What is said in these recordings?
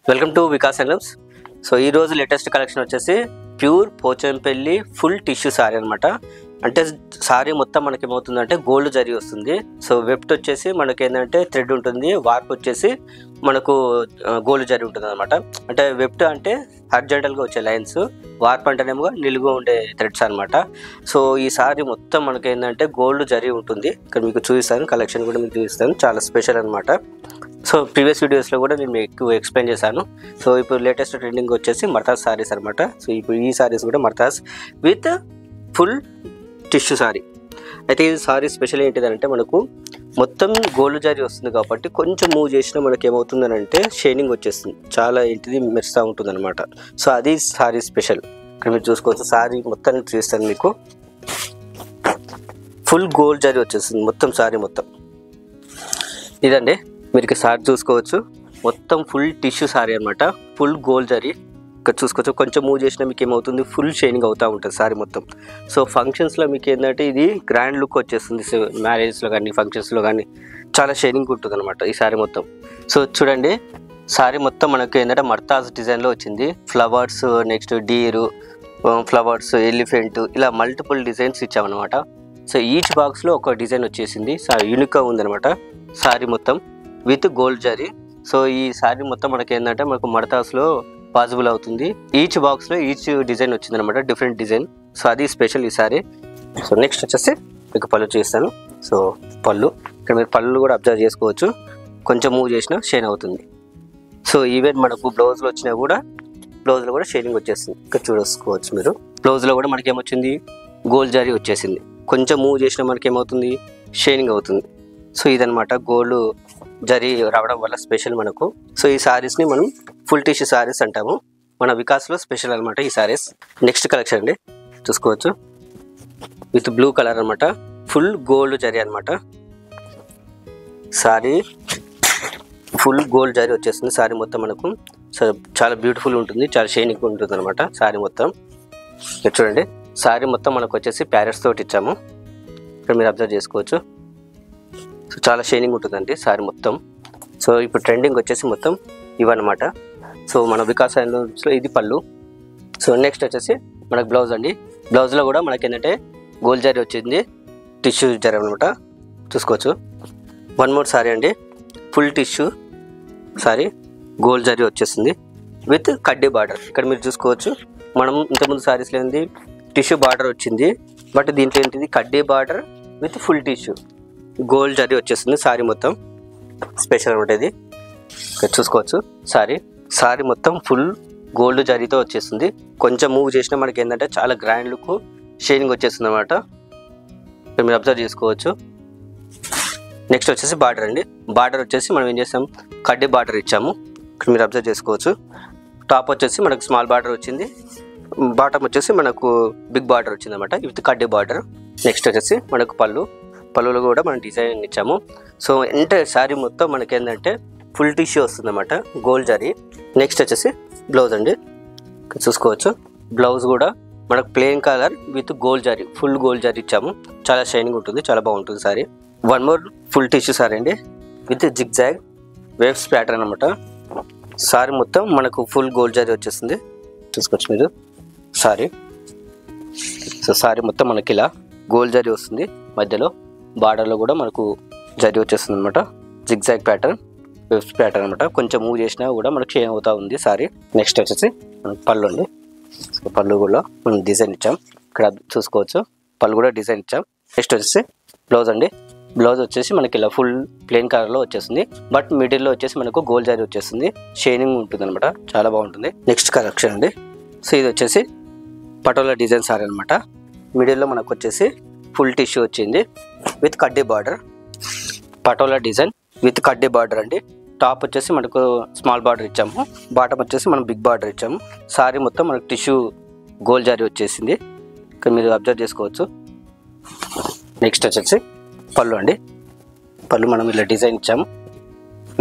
Welcome to Vikas handlooms. So ఈ రోజు latest collection వచ్చేసి pure Pochampally full tissue sari అనమాట. అంటే సారీ మొత్తం మనకి ఏమవుతుందంటే గోల్డ్ జరీ వస్తుంది. సో వెఫ్ట్ వచ్చేసి మనకి ఏంటంటే థ్రెడ్ ఉంటుంది, వార్ప్ వచ్చేసి మనకు గోల్డ్ జరీ ఉంటుంది అనమాట. అంటే వెఫ్ట్ అంటే హారిజాంటల్గా వచ్చే లైన్స్, వార్ప్ అంటేనేమో నిలుగు ఉండే థ్రెడ్స్ అనమాట. సో ఈ సారీ మొత్తం మనకి ఏంటంటే గోల్డ్ జరీ ఉంటుంది. ఇక్కడ మీకు చూపిస్తాను, కలెక్షన్ కూడా మీకు చూపిస్తాను, చాలా స్పెషల్ అనమాట. సో ప్రీవియస్ వీడియోస్లో కూడా నేను మీకు ఎక్స్ప్లెయిన్ చేశాను. సో ఇప్పుడు లేటెస్ట్ ట్రెండింగ్ వచ్చేసి మర్తాస్ సారీస్ అనమాట. సో ఇప్పుడు ఈ సారీస్ కూడా మర్తాస్ విత్ ఫుల్ టిష్యూ సారీ. అయితే ఈ సారీ స్పెషల్ ఏంటిదంటే మనకు మొత్తం గోల్డ్ జారీ వస్తుంది కాబట్టి కొంచెం మూవ్ చేసినా మనకి ఏమవుతుందని అంటే షైనింగ్ వచ్చేస్తుంది, చాలా ఏంటిది మెరుస్తూ ఉంటుంది అనమాట. సో అది సారీ స్పెషల్. ఇక్కడ మీరు చూసుకోవచ్చు, సారీ మొత్తం చూస్తాను మీకు. ఫుల్ గోల్డ్ జారీ వచ్చేస్తుంది మొత్తం సారీ మొత్తం. ఇదండి మీరు సారీ చూసుకోవచ్చు, మొత్తం ఫుల్ టిష్యూ సారీ అనమాట, ఫుల్ గోల్డ్ జరీ. ఇక్కడ చూసుకోవచ్చు, కొంచెం మూవ్ చేసినా మీకు ఏమవుతుంది ఫుల్ షైనింగ్ అవుతూ ఉంటుంది సారీ మొత్తం. సో ఫంక్షన్స్లో మీకు ఏంటంటే ఇది గ్రాండ్ లుక్ వచ్చేస్తుంది, మ్యారేజ్లో కానీ ఫంక్షన్స్లో కానీ చాలా షైనింగ్ ఉంటుంది అనమాట ఈ సారీ మొత్తం. సో చూడండి, సారీ మొత్తం మనకు ఏంటంటే మర్తాజ్ డిజైన్లో వచ్చింది. Flowers, next deer, flowers, elephant, ఇలా మల్టిపుల్ డిజైన్స్ ఇచ్చామన్నమాట. సో ఈచ్ బాక్స్లో ఒక డిజైన్ వచ్చేసింది, యూనిక్గా ఉందనమాట సారీ మొత్తం విత్ గోల్డ్ జరీ. సో ఈ సారీ మొత్తం మనకి ఏంటంటే మనకు మర్తాస్లో పాసిబుల్ అవుతుంది. ఈచ్ బాక్స్లో ఈచ్ డిజైన్ వచ్చింది అనమాట, డిఫరెంట్ డిజైన్. సో అది స్పెషల్ ఈ సారీ. సో నెక్స్ట్ వచ్చేసి మీకు పళ్ళు చూస్తాను. సో పళ్ళు, ఇక్కడ మీరు పళ్ళు కూడా అబ్జర్వ్ చేసుకోవచ్చు, కొంచెం మూవ్ చేసినా షైన్ అవుతుంది. సో ఈవెన్ మనకు బ్లౌజ్లో వచ్చినా కూడా బ్లౌజ్లో కూడా షైనింగ్ వచ్చేస్తుంది. ఇక్కడ చూసుకోవచ్చు మీరు, బ్లౌజ్లో కూడా మనకి ఏమొచ్చింది గోల్డ్ జరీ వచ్చేసింది. కొంచెం మూవ్ చేసినా మనకి ఏమవుతుంది షైనింగ్ అవుతుంది. సో ఇదనమాట గోల్డ్ జరీ రావడం వల్ల స్పెషల్ మనకు. సో ఈ సారీస్ని మనం ఫుల్ టిష్యూ సారీస్ అంటాము, మన వికాస్లో స్పెషల్ అనమాట ఈ సారీస్. నెక్స్ట్ కలెక్షన్ అండి చూసుకోవచ్చు, విత్ బ్లూ కలర్ అనమాట, ఫుల్ గోల్డ్ జరీ అనమాట. సారీ ఫుల్ గోల్డ్ జరీ వచ్చేస్తుంది సారీ మొత్తం మనకు. సో చాలా బ్యూటిఫుల్ ఉంటుంది, చాలా షైనింగ్ ఉంటుంది అనమాట సారీ మొత్తం. చూడండి, సారీ మొత్తం మనకు వచ్చేసి ప్యారెట్స్ తోటి ఇచ్చాము, ఇక్కడ మీరు అబ్జర్వ్ చేసుకోవచ్చు. సో చాలా షైనింగ్ ఉంటుందండి సారీ మొత్తం. సో ఇప్పుడు ట్రెండింగ్ వచ్చేసి మొత్తం ఇవన్నమాట. సో మన వికాస్ హ్యాండ్లూమ్స్లో ఇది పళ్ళు. సో నెక్స్ట్ వచ్చేసి మనకు బ్లౌజ్ అండి. బ్లౌజ్లో కూడా మనకి ఏంటంటే గోల్డ్ జరీ వచ్చింది, టిష్యూ జరీ అనమాట. చూసుకోవచ్చు, వన్ మోర్ సారీ అండి, full tissue sorry, gold zari వచ్చేసింది విత్ కడ్డీ బార్డర్. ఇక్కడ మీరు చూసుకోవచ్చు, మనం ఇంతకుముందు సారీస్లో ఏంది టిష్యూ బార్డర్ వచ్చింది, బట్ దీంట్లో ఏంటిది కడ్డీ border with full tissue gold zari వచ్చేస్తుంది సారీ మొత్తం. స్పెషల్ అనమాట ఇది. ఇక్కడ చూసుకోవచ్చు, సారీ మొత్తం ఫుల్ గోల్డ్ జరీతో వచ్చేస్తుంది. కొంచెం మూవ్ చేసినా మనకి ఏంటంటే చాలా గ్రాండ్ లుక్, షైనింగ్ వచ్చేస్తుంది అనమాట. ఇక్కడ మీరు అబ్జర్వ్ చేసుకోవచ్చు. నెక్స్ట్ వచ్చేసి బార్డర్ అండి. బార్డర్ వచ్చేసి మనం ఏం చేసాం, కడ్డీ బార్డర్ ఇచ్చాము, ఇక్కడ మీరు అబ్జర్వ్ చేసుకోవచ్చు. టాప్ వచ్చేసి మనకు స్మాల్ బార్డర్ వచ్చింది, బాటమ్ వచ్చేసి మనకు బిగ్ బార్డర్ వచ్చింది అనమాట విత్ కడ్డీ బార్డర్. నెక్స్ట్ వచ్చేసి మనకు పళ్ళులో కూడా మనం డిజైన్ ఇచ్చాము. సో ఎంటైర్ శారీ మొత్తం మనకి ఏంటంటే ఫుల్ టిష్యూ వస్తుంది అన్నమాట, గోల్డ్ జరీ. నెక్స్ట్ వచ్చేసి బ్లౌజ్ అండి, చూసుకోవచ్చు. బ్లౌజ్ కూడా మనకు plain colour with gold zari, full gold zari ఇచ్చాము, చాలా షైనింగ్ ఉంటుంది, చాలా బాగుంటుంది sari. One more full tissue sari అండి with zig zag waves pattern అనమాట. సారీ మొత్తం మనకు ఫుల్ గోల్డ్ జరీ వచ్చేస్తుంది, చూసుకోవచ్చు మీరు సారీ. సో సారీ మొత్తం మనకి ఇలా గోల్డ్ జరీ వస్తుంది, మధ్యలో బార్డర్లో కూడా మనకు జరీ వచ్చేస్తుంది అనమాట, zigzag pattern, waves pattern అనమాట. కొంచెం మూవ్ చేసినా కూడా మనకు షైన్ అవుతూ ఉంది సారీ. నెక్స్ట్ వచ్చేసి మనకు పళ్ళు అండి. సో పళ్ళు కూడా మనం డిజైన్ ఇచ్చాం, ఇక్కడ చూసుకోవచ్చు, పళ్ళు కూడా డిజైన్ ఇచ్చాం. నెక్స్ట్ వచ్చేసి బ్లౌజ్ అండి. బ్లౌజ్ వచ్చేసి మనకి ఇలా ఫుల్ ప్లెయిన్ కలర్లో వచ్చేస్తుంది, బట్ మిడిల్లో వచ్చేసి మనకు గోల్డ్ జరీ వచ్చేస్తుంది, షైనింగ్ ఉంటుంది అనమాట, చాలా బాగుంటుంది. నెక్స్ట్ కలెక్షన్ అండి. సో ఇది వచ్చేసి పటోలా డిజైన్ సారీ అనమాట. మిడిల్లో మనకు వచ్చేసి ఫుల్ టిష్యూ వచ్చింది విత్ కడ్డీ బార్డర్, పటోలా డిజైన్ విత్ కడ్డీ బార్డర్ అండి. టాప్ వచ్చేసి మనకు స్మాల్ బార్డర్ ఇచ్చాము, బాటమ్ వచ్చేసి మనం బిగ్ బార్డర్ ఇచ్చాము. సారీ మొత్తం మనకు టిష్యూ గోల్డ్ జరీ వచ్చేసింది, ఇక్కడ మీరు అబ్జర్వ్ చేసుకోవచ్చు. నెక్స్ట్ వచ్చేసి పళ్ళు అండి. పళ్ళు మనం ఇలా డిజైన్ ఇచ్చాము.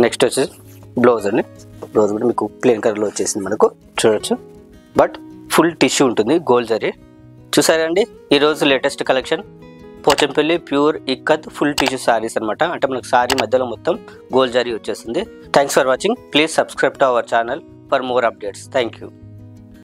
నెక్స్ట్ వచ్చేసి బ్లౌజ్ అండి. బ్లౌజ్ కూడా మీకు ప్లెయిన్ కలర్లో వచ్చేసింది మనకు, చూడవచ్చు, బట్ ఫుల్ టిష్యూ ఉంటుంది, గోల్డ్ జరీ. చూసారా అండి ఈరోజు latest collection. Pochampally pure ikat full tissue saris అనమాట. అంటే మనకు సారీ మధ్యలో మొత్తం గోల్డ్ జరీ వచ్చేస్తుంది. Thanks for watching. Please subscribe to our channel for more updates. Thank you.